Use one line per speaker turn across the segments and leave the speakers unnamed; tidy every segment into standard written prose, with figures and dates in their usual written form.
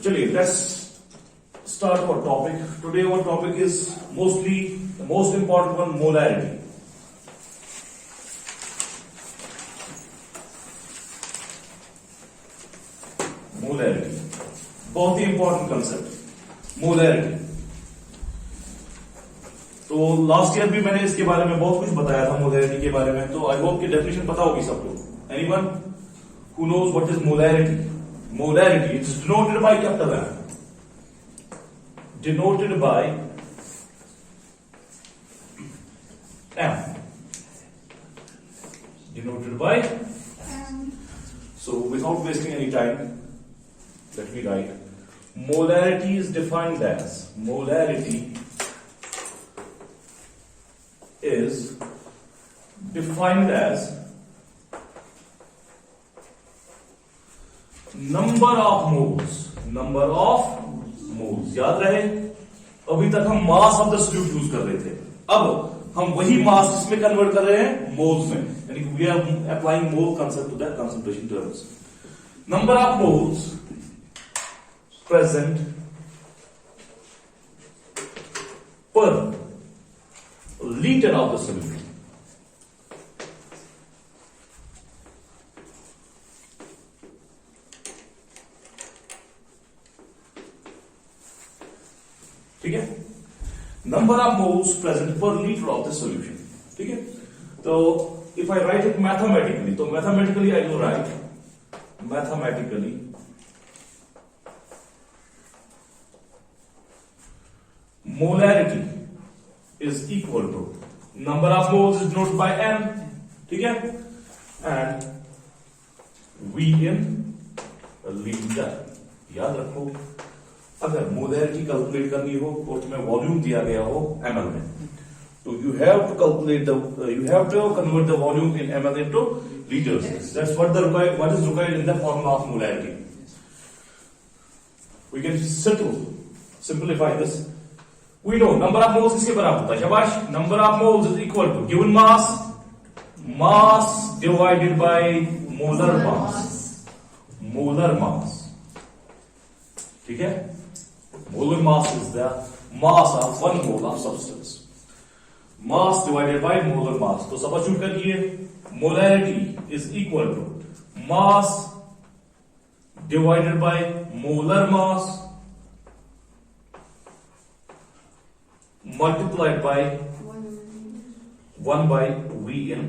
चलिए let's start our topic. Today our topic is mostly the most important one, molarity. Molarity बहुत ही important concept molarity. तो last year भी मैंने इसके बारे में बहुत कुछ बताया था मोलैरिटी के बारे में, तो आई होप कि डेफिनेशन पता होगी सबको। Anyone who knows what is molarity? Molarity is denoted by capital M, denoted by M, denoted by so without wasting any time, let me write molarity is defined as number of moles. याद रहे अभी तक हम mass of the solute use कर रहे थे, अब हम वही मास इसमें कन्वर्ट कर रहे हैं मोल्स में, यानी कि we are applying mole concept to the concentration terms. Number of moles present per litre of the solute. ठीक है, number of moles present per litre of the solution. ठीक है, तो if I write it mathematically, तो mathematically I will write mathematically molarity is equal to number of moles is note by m, ठीक है, and V in litre. याद रखो अगर molarity calculate करनी हो और तुम्हें वॉल्यूम दिया गया हो ml में, तो you have to calculate you have to convert the volume in ml into litres. That's what is required in the formula of molarity. We can simplify this. We know number of moles किसके बराबर होता है? शाबाश, number of moles is equal to given mass divided by molar mass. ठीक है, molar mass is the mass of one mole of substance. Mass divided by molar mass. तो substitute करिए, molarity is equal to mass divided by molar mass multiplied by 1 by V in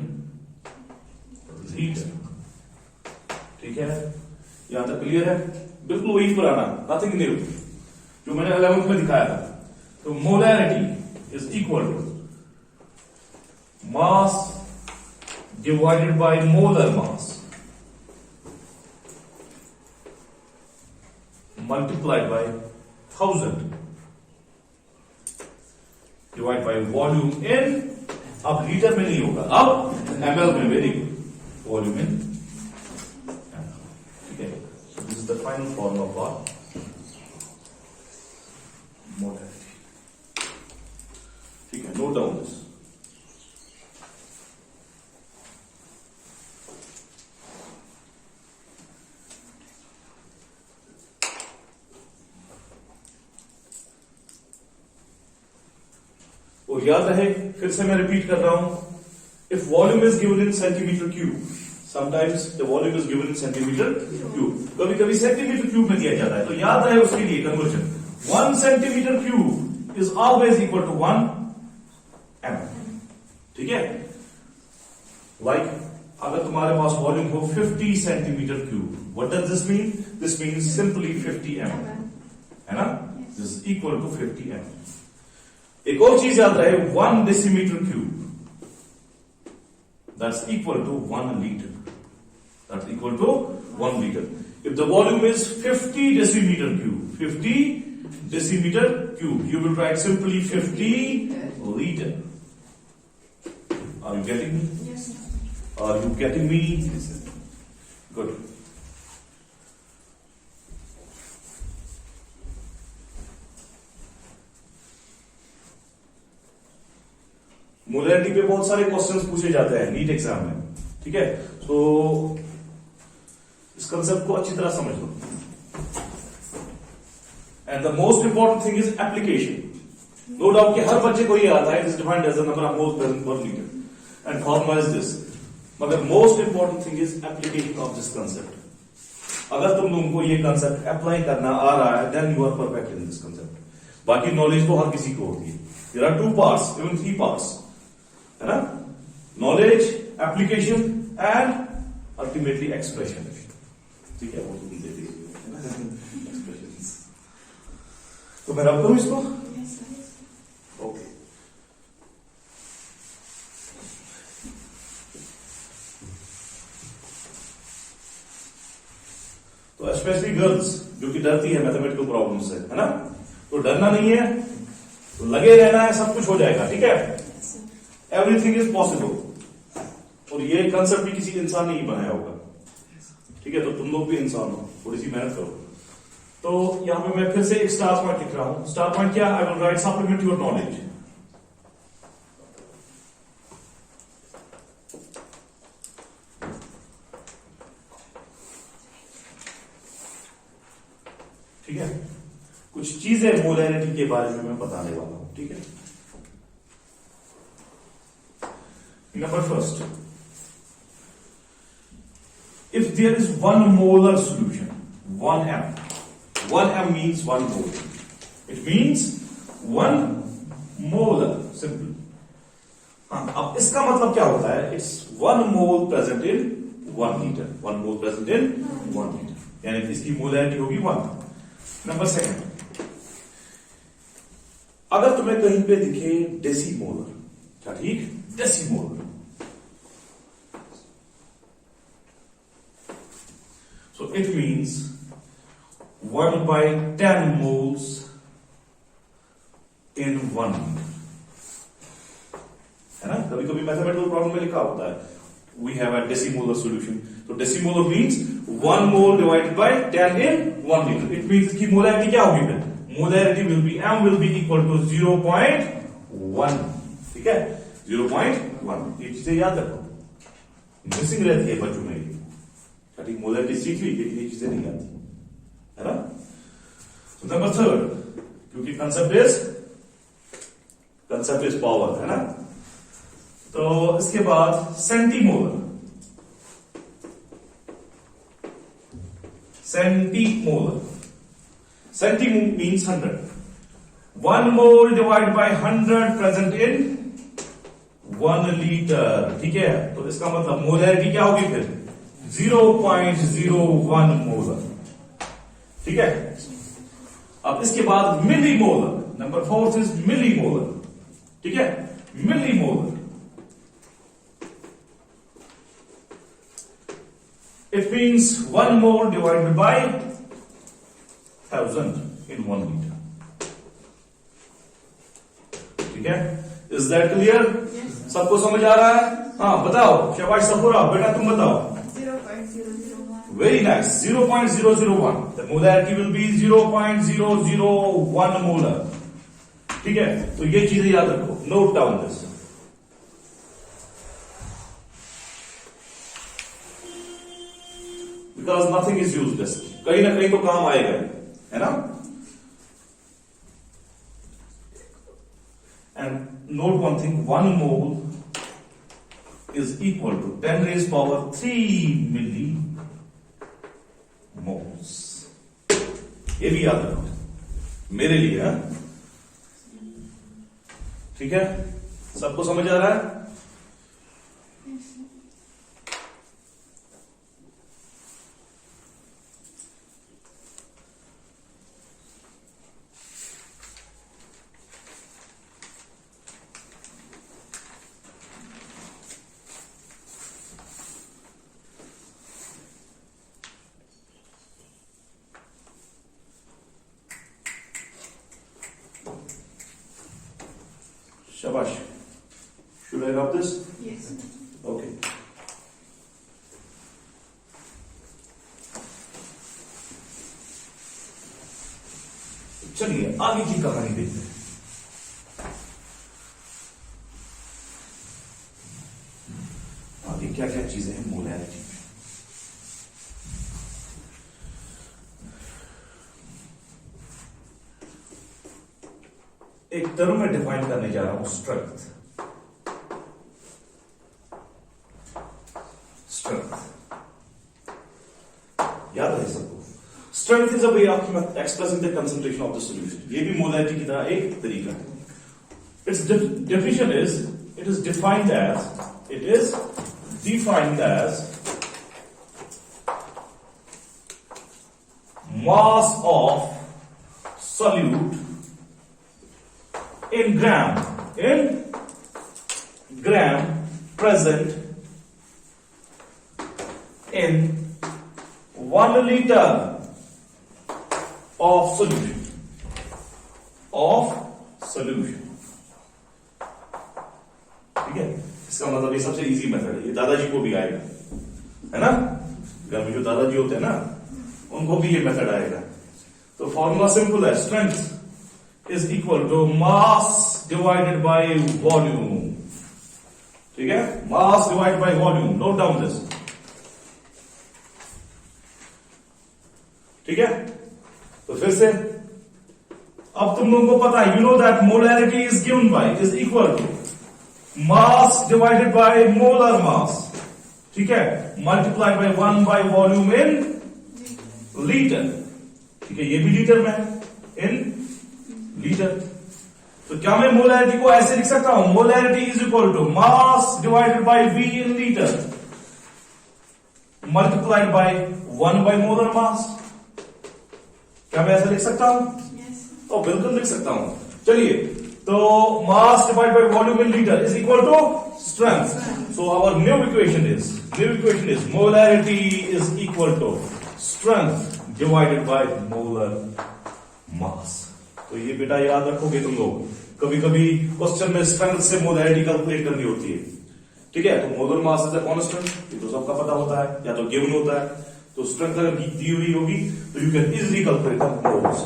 liter। ठीक है, यहां तक clear है? बिल्कुल वही पुराना, नथिंग न्यू जो मैंने 11th में दिखाया था। तो molarity is equal to mass divided by molar mass multiplied by 1000 divide by volume in, अब लीटर में नहीं होगा, अब ml में। Very good, volume in. ठीक है, this is the final form of our molarity. ठीक है, नोट डाउन दिस। और याद रहे, फिर से मैं रिपीट कर रहा हूं, if volume is given in centimetre cube, sometimes the volume is given in centimetre cube, कभी कभी सेंटीमीटर क्यूब में दिया जाता है, तो याद रहे उसके लिए conversion 1 centimeter cube is always equal to 1 ml। ठीक है, like अगर तुम्हारे पास वॉल्यूम हो 50 centimeter cube, what does this mean? This means simply 50 ml, है ना? This is equal to 50 ml। एक और चीज याद रहे, 1 decimeter cube, that's equal to 1 liter, that's equal to 1 liter। If the volume is 50 decimeter cube, you will write simply 50 liter। Are you getting me?
Yes, sir.
Are you getting me?
Yes, sir.
Good। Molarity पे बहुत सारे questions पूछे जाते हैं NEET exam में, ठीक है। तो इस कंसेप्ट को अच्छी तरह समझ लो। And the most important thing is application. No doubt कि हर बच्चे को ये आता है, is defined as the number of moles present per litre and formula is this. मगर most important thing is application of this concept. अगर तुम लोगों को ये कंसेप्ट अप्लाई करना आ रहा है, then you are perfect in this concept. बाकी नॉलेज तो हर किसी को होती है. There are 2 parts, even 3 parts, है ना? Knowledge, application and ultimately expression. ठीक है, वो तो तुम दे दीजिए एक्सप्रेशंस. तो मैं रब करूं इसको. ओके. तो स्पेशली गर्ल्स जो कि डरती है मैथमेटिकल प्रॉब्लम से, है ना? तो डरना नहीं है, तो लगे रहना है, सब कुछ हो जाएगा. ठीक है, एवरीथिंग इज पॉसिबल. और ये कंसेप्ट भी किसी इंसान ने ही बनाया होगा. ठीक है, तो तुम लोग भी इंसान हो, थोड़ी सी मेहनत करो. तो यहां पे मैं फिर से एक स्टार पॉइंट लिख रहा हूं. स्टार पॉइंट क्या? आई will right supplement your knowledge. ठीक है, कुछ चीजें मोलैरिटी के बारे में मैं बताने वाला हूं. ठीक है, number first, if there is 1 molar solution, 1 m means 1 mole. It means 1 molar, simple. हाँ, अब इसका मतलब क्या होता है? It's 1 mole present in 1 liter. 1 mole present in 1 liter. यानी कि इसकी मोलैरिटी होगी 1. नंबर सेकंड, अगर तुम्हें कहीं पे दिखे डेसीमोलर, क्या? ठीक, डेसीमोलर. So it means 1/10 moles in 1 liter. है ना? कभी कभी मैथमेटिकल प्रॉब्लम में लिखा होता है we have a decimolar solution. So decimolar means 1 mole divided by 10 in 1 liter. It means कि मोलैरिटी क्या होगी फिर? Molarity will be m will be equal to 0.1. ठीक है, 0.1. ये चीजें याद रखो, मिसिंग रहती है बच्चों में. ठीक, मोलैरिटी सीख ली लेकिन ये चीजें नहीं आती, है ना? नंबर थर्ड, क्योंकि कंसेप्ट इज पावर, है ना? तो इसके बाद centimolar. Centi means 100. 1 mole divided by 100 present in 1 liter. ठीक है, तो इसका मतलब मोलैरिटी क्या होगी फिर? 0.01 मोलर. ठीक है, अब इसके बाद मिलीमोलर. Number 4 is millimolar. ठीक है, millimolar. It means 1 mole divided by 1000 in 1 liter. ठीक है, इज दैट क्लियर? सबको समझ आ रहा है? हाँ, बताओ. शाबाश सफूरा, बेटा तुम बताओ.
0.001.
Very nice. 0.001. The molarity will be 0.001 molar. ठीक है, तो ये चीजें याद रखो. Note down this. Because nothing is useless. कहीं ना कहीं तो काम आएगा, है ना? And note one thing, 1 mole is equal to 10 raised power 3 millimoles. ये भी याद रखो मेरे लिए, है? ठीक है, सबको समझ आ रहा है? Shabash. Should I rub this?
Yes.
Okay. चलिए आगे की कहानी देखते हैं. आगे क्या क्या चीजें हैं मोलैरिटी में. एक टर्म में डिफाइन करने जा रहा हूं, स्ट्रेंथ। याद है सबको, strength is a way of expressing the concentration of the solution. ये भी मोलैरिटी की तरह एक तरीका है। Its definition is, it is defined as mass of solute in gram present in 1 liter of solution ठीक है। इसका मतलब ये सबसे इजी मेथड है, ये दादाजी को भी आएगा, है ना। घर में जो दादाजी होते हैं ना, उनको भी ये मेथड आएगा। तो फॉर्मूला सिंपल है, strength is equal to mass divided by volume. ठीक है, mass divide by volume, note down this. ठीक है, तो फिर से अब तुम लोगों को पता है, you know that molarity is given by, is equal to mass divided by molar mass, ठीक है, multiplied by 1 by volume in litre. ठीक है, ये भी लीटर में है, इन लीटर। तो क्या मैं मोलैरिटी को ऐसे लिख सकता हूं, molarity is equal to mass divided by V in litre multiplied by 1 by molar mass. क्या मैं ऐसा लिख सकता हूं? तो बिल्कुल लिख सकता हूं। चलिए, तो mass divide by volume in litre is equal to strength. So our new equation is molarity is equal to strength divided by molar mass. तो ये बेटा याद रखोगे तुम लोग, कभी कभी क्वेश्चन में स्ट्रेंथ से मोलैरिटी कैलकुलेट करनी होती है। ठीक है, तो molar mass is a constant, ये तो सबका पता होता है, या तो गिवन होता है। तो स्ट्रेंथ अगर दी हुई होगी तो you can easily calculate the moles.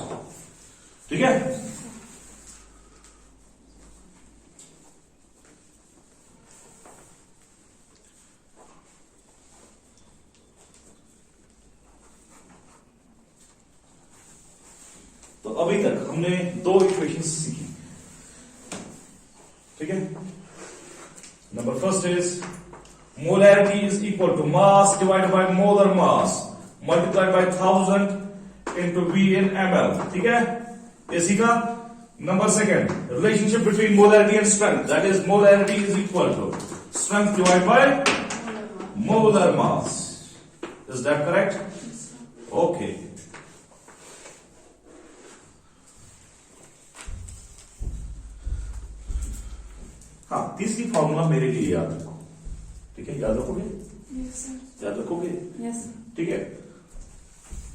ठीक है, तो अभी तक हमने 2 इक्वेशंस सीखी। ठीक है, number first is molarity is equal to mass divided by molar mass multiplied by 1000 into V in ml। ठीक है, ये सीखा। Number second, relationship between molarity and strength, that is molarity is equal to strength divided by molar mass. Is that correct? Okay, हाँ, तीसरी formula मेरे लिए याद रखो। ठीक है, याद रखोगे?
Yes, sir.
याद रखोगे?
Yes, sir.
ठीक है,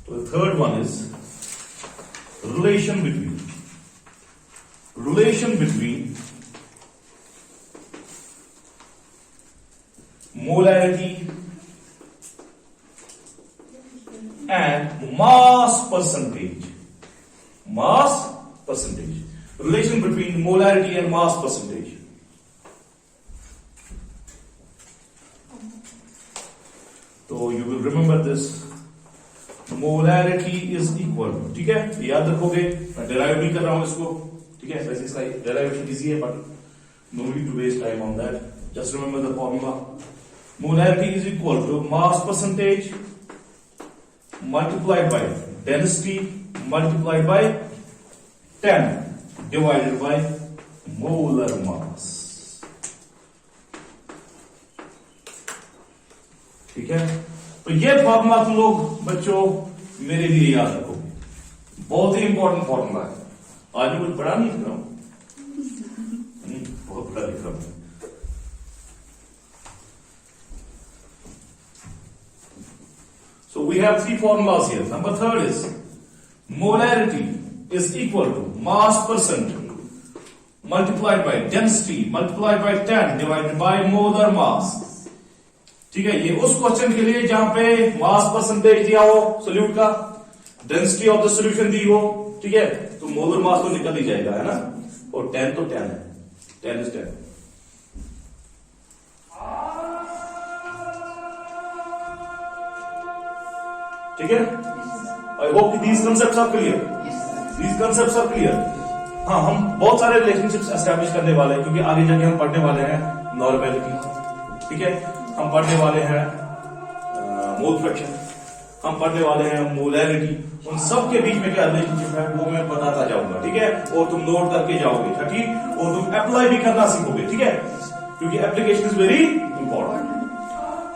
तो third one is relation between molarity and mass percentage. Relation between molarity and mass percentage. तो you will remember this, molarity is equal, ठीक है, याद रखोगे। मैं डेराइव भी कर रहा हूं इसको, ठीक है, वैसे इसका डेराइवेशन इजी है, but no need to waste time on that, just remember the formula. Molarity is equal to mass percentage multiplied by density multiplied by 10 divided by molar mass. ठीक है, तो ये फॉर्मूला तुम लोग बच्चों मेरे लिए याद रखोगे, बहुत ही इंपॉर्टेंट फॉर्मूला है। आज भी कुछ बड़ा नहीं लिख रहा हूं, बहुत बड़ा लिख रहा हूं। So we have 3 formulas here. Number 3rd is molarity is equal to mass percent multiplied by density multiplied by 10 divided by molar mass. ठीक है, ये उस क्वेश्चन के लिए जहां पे मास परसेंटेज दिया हो सोल्यूट का, डेंसिटी ऑफ द सोल्यूशन दी हो, ठीक है, तो मोलर मास तो निकल ही जाएगा, है ना, और 10 तो 10 है, 10 is 10। ठीक है, I hope these concepts are clear. These concepts are clear. हाँ, हम बहुत सारे रिलेशनशिप्स एस्टेब्लिश करने वाले हैं, क्योंकि आगे जाके हम पढ़ने वाले हैं नॉर्मेलिटी, ठीक है, हम पढ़ने वाले हैं मोल फ्रैक्शन, हम पढ़ने वाले हैं मोलैरिटी। उन सब के बीच में क्या रिलेशनशिप है वो मैं बताता जाऊंगा, ठीक है, और तुम नोट करके जाओगे, ठीक, और तुम अप्लाई भी करना सीखोगे, ठीक है, क्योंकि एप्लीकेशन इज वेरी इंपॉर्टेंट।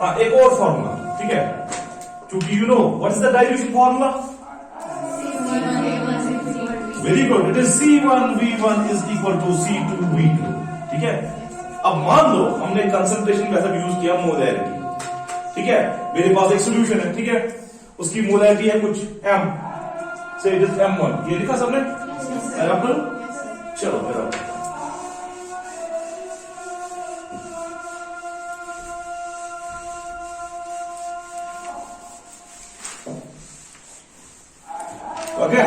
हाँ, एक और फॉर्मूला, ठीक है, क्योंकि you know what is the dilution formula? Very good, it is C1V1 is equal to C2V2, ठीक है। अब मान लो हमने कंसंट्रेशन मेथड यूज किया मोलैरिटी, ठीक है, मेरे पास एक सोल्यूशन है, ठीक है, उसकी मोलैरिटी है कुछ M, से इट इज M1, ये लिखा सबने? चलो मेरा ओके,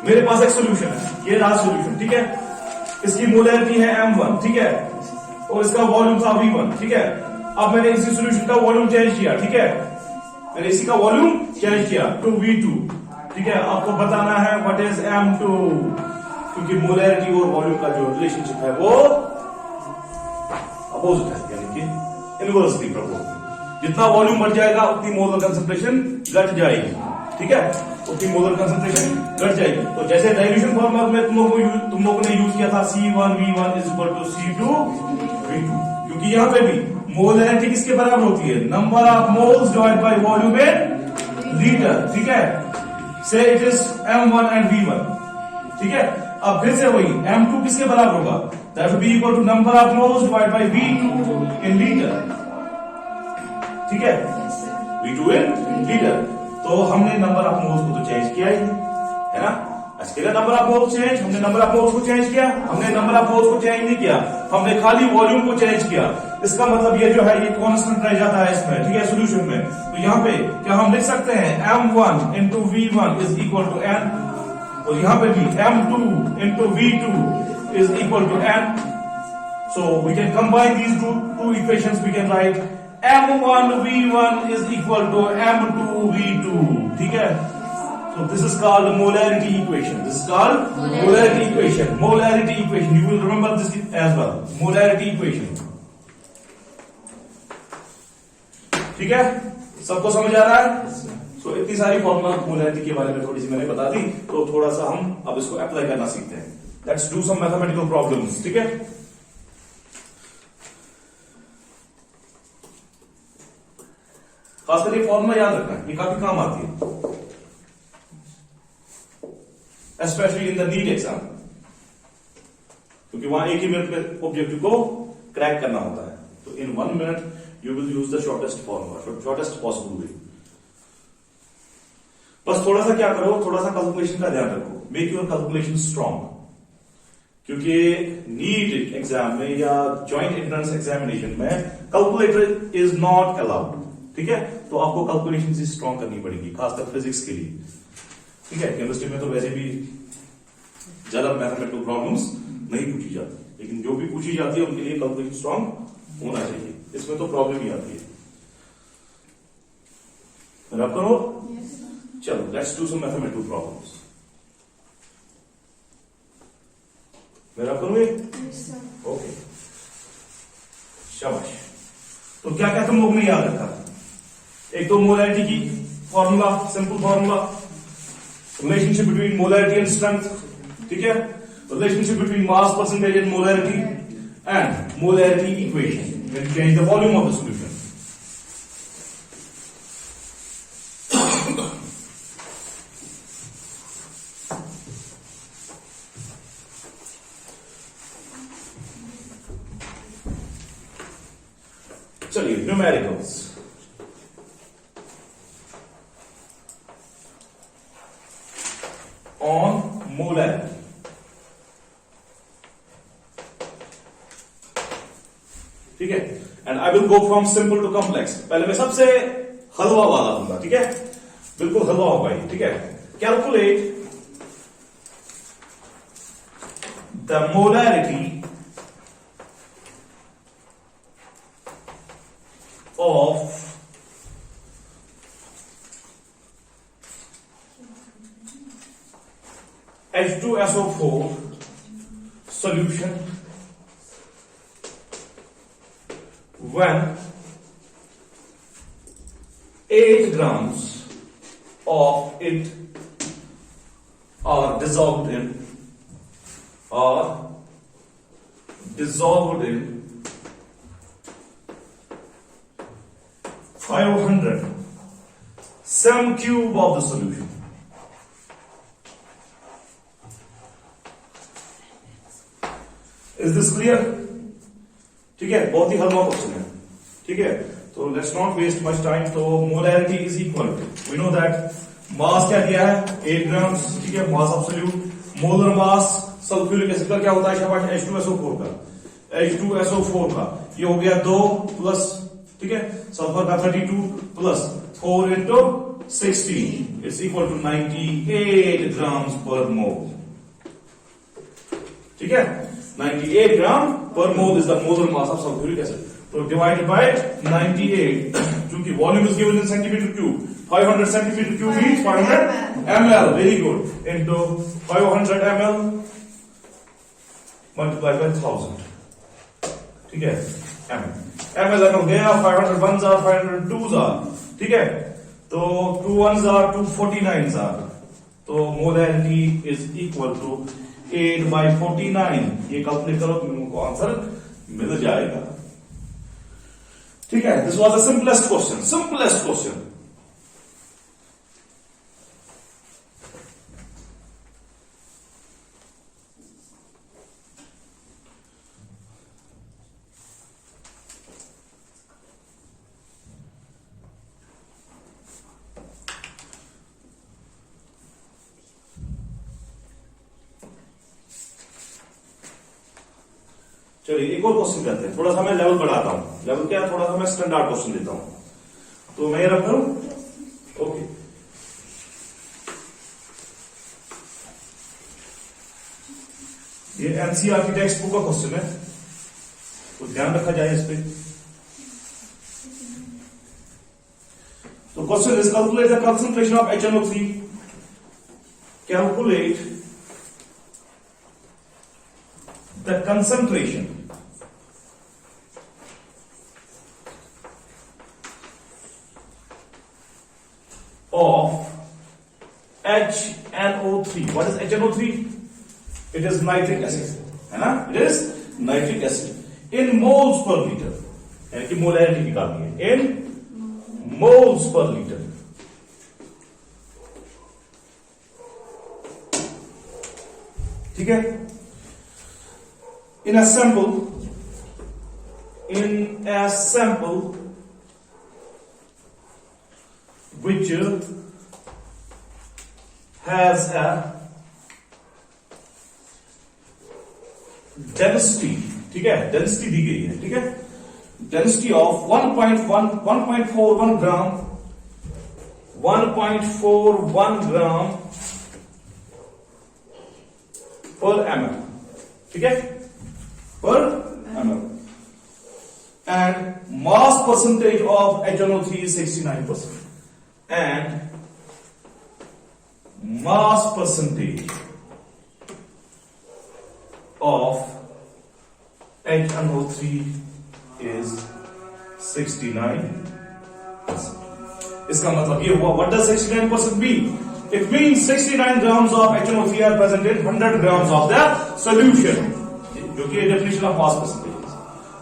मेरे पास एक सोल्यूशन है, ये रहा सोल्यूशन, ठीक है, इसकी मोलैरिटी है M1, ठीक है, और इसका वॉल्यूम था V1, ठीक है। अब मैंने इसी सोल्यूशन का वॉल्यूम चेंज किया, ठीक है, मैंने इसी का वॉल्यूम चेंज किया टू V2, ठीक है। आपको बताना है व्हाट इज M2, क्योंकि मोलैरिटी और वॉल्यूम का जो रिलेशनशिप है वो अपोजिट है, यानी कि इनवर्सली प्रोपोर्शनल। जितना वॉल्यूम बढ़ जाएगा उतनी मोलर कंसंट्रेशन घट जाएगी, ठीक है, उतनी मोलर कंसंट्रेशन घट जाएगी। तो जैसे डाइल्यूशन फॉर्मूला में तुम लोगों ने यूज किया था C1V1 is equal to C2V2, क्योंकि यहां पे भी मोलैरिटी किसके बराबर होती है? Number of moles divide by volume in litre, ठीक है, से it is M1 and V1, ठीक है। अब फिर से वही M2 किसके बराबर होगा? That will be equal to number of moles divide by V2 in litre, ठीक है, V2 इन लीटर। तो हमने नंबर ऑफ मोल्स को तो चेंज किया ही है ना, इसके नंबर ऑफ मोल्स चेंज, हमने नंबर ऑफ मोल्स को चेंज किया, हमने नंबर ऑफ मोल्स को चेंज नहीं किया, हमने खाली वॉल्यूम को चेंज किया। इसका मतलब ये जो है ये कांस्टेंट रह जाता है इसमें, ठीक है, सॉल्यूशन में। तो यहाँ पे क्या हम लिख सकते हैं M1 into V1 is equal to N, और यहाँ पे भी M2 into V2 is equal to N। So we can combine these two equations, we can write M1V1 is equal to M2V2, ठीक है। So this is called molarity equation. This is called molarity equation. Molarity equation. You will remember this as well. Molarity equation. ठीक है, सबको समझ आ रहा है? So इतनी सारी फॉर्मूला मोलैरिटी के बारे में थोड़ी सी मैंने बता दी, तो थोड़ा सा हम अब इसको अप्लाई करना सीखते हैं। Let's do some mathematical problems, ठीक है। खासकर ये फॉर्मूला याद रखना है, ये काफी काम आती है, specially in the NEET exam, क्योंकि वहां एक ही मिनट में ऑब्जेक्टिव को क्रैक करना होता है। तो in 1 minute you will use the shortest formula, shortest possible way. बस थोड़ा सा क्या करो, थोड़ा सा कैलकुलेशन का ध्यान रखो, मेक योर कैलकुलेशन स्ट्रांग, क्योंकि नीट एग्जाम में या ज्वाइंट एंट्रेंस एग्जामिनेशन में कैलकुलेटर इज नॉट अलाउड, ठीक है। तो आपको कैलकुलेशन से स्ट्रांग करनी पड़ेगी, खासकर फिजिक्स के लिए, ठीक है। केमिस्ट्री में तो वैसे भी ज्यादा मैथमेटिकल प्रॉब्लम्स नहीं पूछी जाती, लेकिन जो भी पूछी जाती है उनके लिए कैलकुलेशन स्ट्रांग होना चाहिए, इसमें तो प्रॉब्लम ही आती है। रब करो, चलो let's do some mathematical problems. मैं रब करूंगी, ओके, शाबाश। तो क्या क्या तुम लोग ने याद रखा? एक तो मोलैरिटी की formula, simple formula, relationship between molarity and strength, ठीक है, relationship between mass percentage and molarity and molarity equation when you change the volume of the solution. चलिए न्यूमेरिकल्स, on molarity, ठीक है, and I will go from simple to complex. पहले मैं सबसे हलवा वाला दूंगा, ठीक है, बिल्कुल हलवा होगा ये, ठीक है। Calculate the molarity of H2SO4 solution when 8 grams of it are dissolved in 500 sum cube of the solution. Is this clear? ठीक है, बहुत ही हल्का क्वेश्चन है. ठीक है, तो let's not waste much time. तो molarity is equal to, we know that mass क्या दिया है 8 ग्राम्स. ठीक है, mass absolute. Molar mass sulphuric acid का क्या होता है शाबाश H2SO4 का. H2SO4 का ये हो गया 2 प्लस, ठीक है, सल्फर का 32 plus 4 into 16 it's equal to 98 grams per mole. ठीक है, 98 gram per mole is the molar mass of sulphuric acid. तो डिवाइडेड बाय 98, क्योंकि volume is given in centimetre cube. 500 centimetre cube means 500 ml. Very good. Into 500 ml multiply by 1000. ठीक है, ml हो गया. 500 1s are 500 2s are. ठीक है, तो 2 1s are 249s are. तो मोलैरिटी इज इक्वल टू 8/49. ये कैलकुलेट करो, तुमको आंसर मिल जाएगा. ठीक है, this was the simplest question. Simplest question. चलिए एक और क्वेश्चन करते हैं. थोड़ा सा मैं लेवल बढ़ाता हूं. लेवल क्या, थोड़ा सा मैं स्टैंडर्ड क्वेश्चन देता हूं. तो मैं ये रख करूं. ओके, ये एनसीईआरटी टेक्स्ट बुक का क्वेश्चन है, तो ध्यान रखा जाए इस पे. तो question is calculate the concentration of HNO3. Calculate the concentration of HNO3. What is HNO3? It is nitric acid, है ना? It is nitric acid in moles per liter. यानी कि मोलैरिटी निकालनी है in moles per liter. ठीक है. In a sample which has a density, ठीक है, डेंसिटी दी गई है. ठीक है, डेंसिटी ऑफ 1.41 ग्राम 1.41 ग्राम पर ml. ठीक है, per ml. And mass percentage of HNO3 is 69%. And mass percentage of HNO3 is 69%. इसका मतलब ये हुआ, what does 69% mean? It means 69 grams of HNO3 are present in 100 grams of the solution. जो कि definition of mass percentage.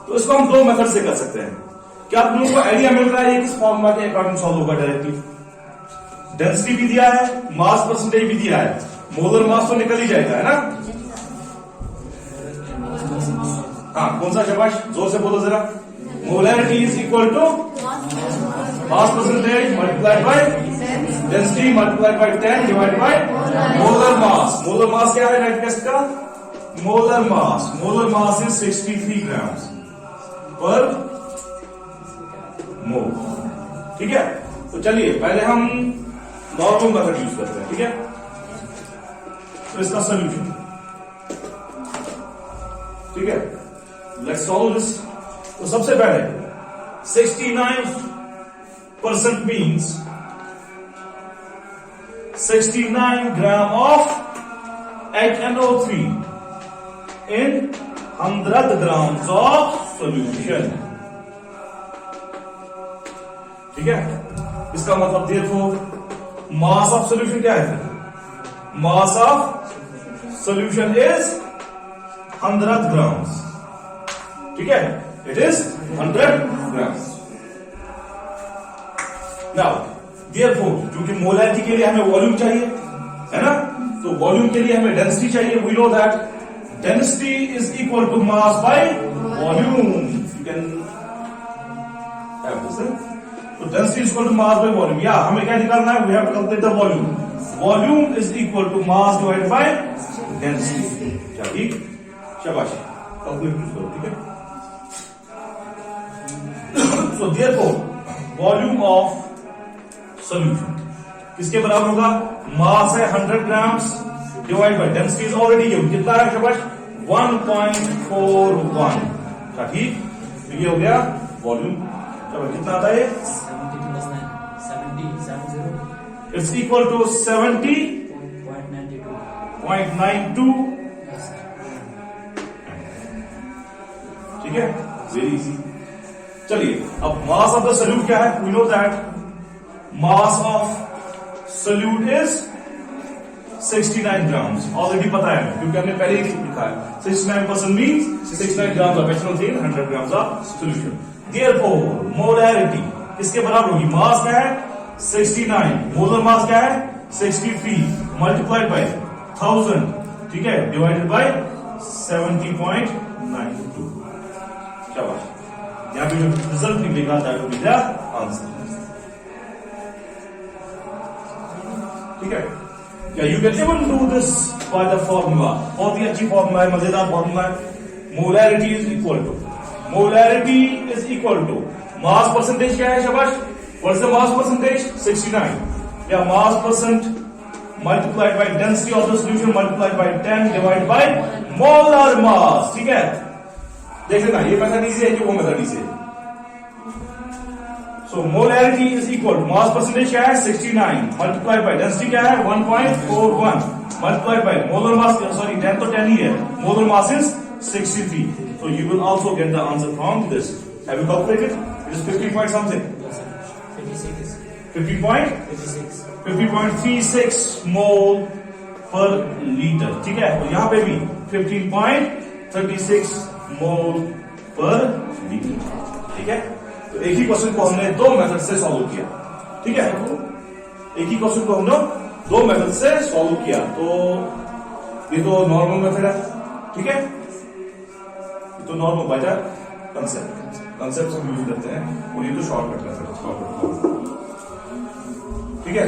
तो इसको हम दो मेथड से कर सकते हैं. क्या आप लोगों को आइडिया मिल रहा है ये किस फॉर्मूला के अकॉर्डिंग सॉल्व होगा डायरेक्टली? डेंसिटी भी दिया है, मास परसेंटेज भी दिया है, मोलर मास तो निकल ही जाएगा, है ना? हाँ, कौन सा शाबाश, जोर से बोलो जरा. Molarity is equal to mass percentage multiplied by density multiplied by 10 divided by molar mass. Molar mass क्या है नाइट्रिक एसिड का? Molar mass is 63 grams per mole. ठीक है, तो चलिए पहले हम नॉर्मल मेथड यूज करते हैं. ठीक है, तो इसका सॉल्यूशन. ठीक है, लेट्स सॉल्व दिस. तो सबसे पहले 69% means 69 gram of HNO3 in 100 grams of solution. ठीक है, इसका मतलब देखो मास ऑफ सोल्यूशन क्या है? Mass of solution is 100 grams. ठीक है, it is 100 grams. Now therefore क्योंकि मोलैरिटी के लिए हमें वॉल्यूम चाहिए, है ना, तो वॉल्यूम के लिए हमें डेंसिटी चाहिए. We know that density is equal to mass by volume. You can have this. तो density is equal to mass by volume. या हमें क्या निकालना है? We have to calculate the volume. Volume is equal to mass divided by density. क्या ठीक? शाबाश, calculate करो. ठीक है, so therefore volume of solution किसके बराबर होगा? मास है 100 grams divide by density is already given. कितना है शाबाश? 1.41. क्या ठीक? तो ये हो गया वॉल्यूम. चलो कितना आता है?
70.
It's equal to 70.92. ठीक है, वेरी इजी. चलिए अब मास ऑफ द सोल्यूट क्या है? We know that mass of solute is 69 grams. Already पता है क्योंकि हमने पहले ही लिखा है. 69% means 69 grams of HNO3 in 100 grams of solution. Therefore molarity किसके बराबर होगी? मास क्या है? 69. मोलर मास क्या है? 63 मल्टीप्लाइड बाय 1000. ठीक है, डिवाइडेड बाय 70.92. शाबाश. यहां पे जो रिजल्ट निकलेगा that will be the answer. ठीक है, क्या you can even do this by the formula? बहुत ही अच्छी फॉर्मूला है, मजेदार फॉर्मूला है. Molarity is equal to mass percentage क्या है शाबाश? What is the mass percentage? 69. या mass percent multiplied by density of the solution multiplied by 10 divide by molar mass. ठीक है, देख लेना ये मेथड इजी है कि वो मेथड इजी है. So molarity is equal to mass percentage क्या है? 69 मल्टीप्लाइड बाय डेंसिटी क्या है? 1.41 multiplied by molar mass. Sorry 10 तो 10 ही है. Molar mass is 63. So you will also get the answer from this. Have you calculated? It is 50 point something. 50.36 mole per liter. ठीक है, और यहां पे भी 15.36 mole per liter. ठीक है, तो एक ही क्वेश्चन को हमने दो मेथड से सॉल्व किया. ठीक है, एक ही क्वेश्चन को हमने दो मेथड से सॉल्व किया. तो ये तो नॉर्मल मेथड है. ठीक है, तो नॉर्मल बाय द कंसेप्ट हम यूज करते हैं, और ये तो शॉर्टकट मेथड है. ठीक है,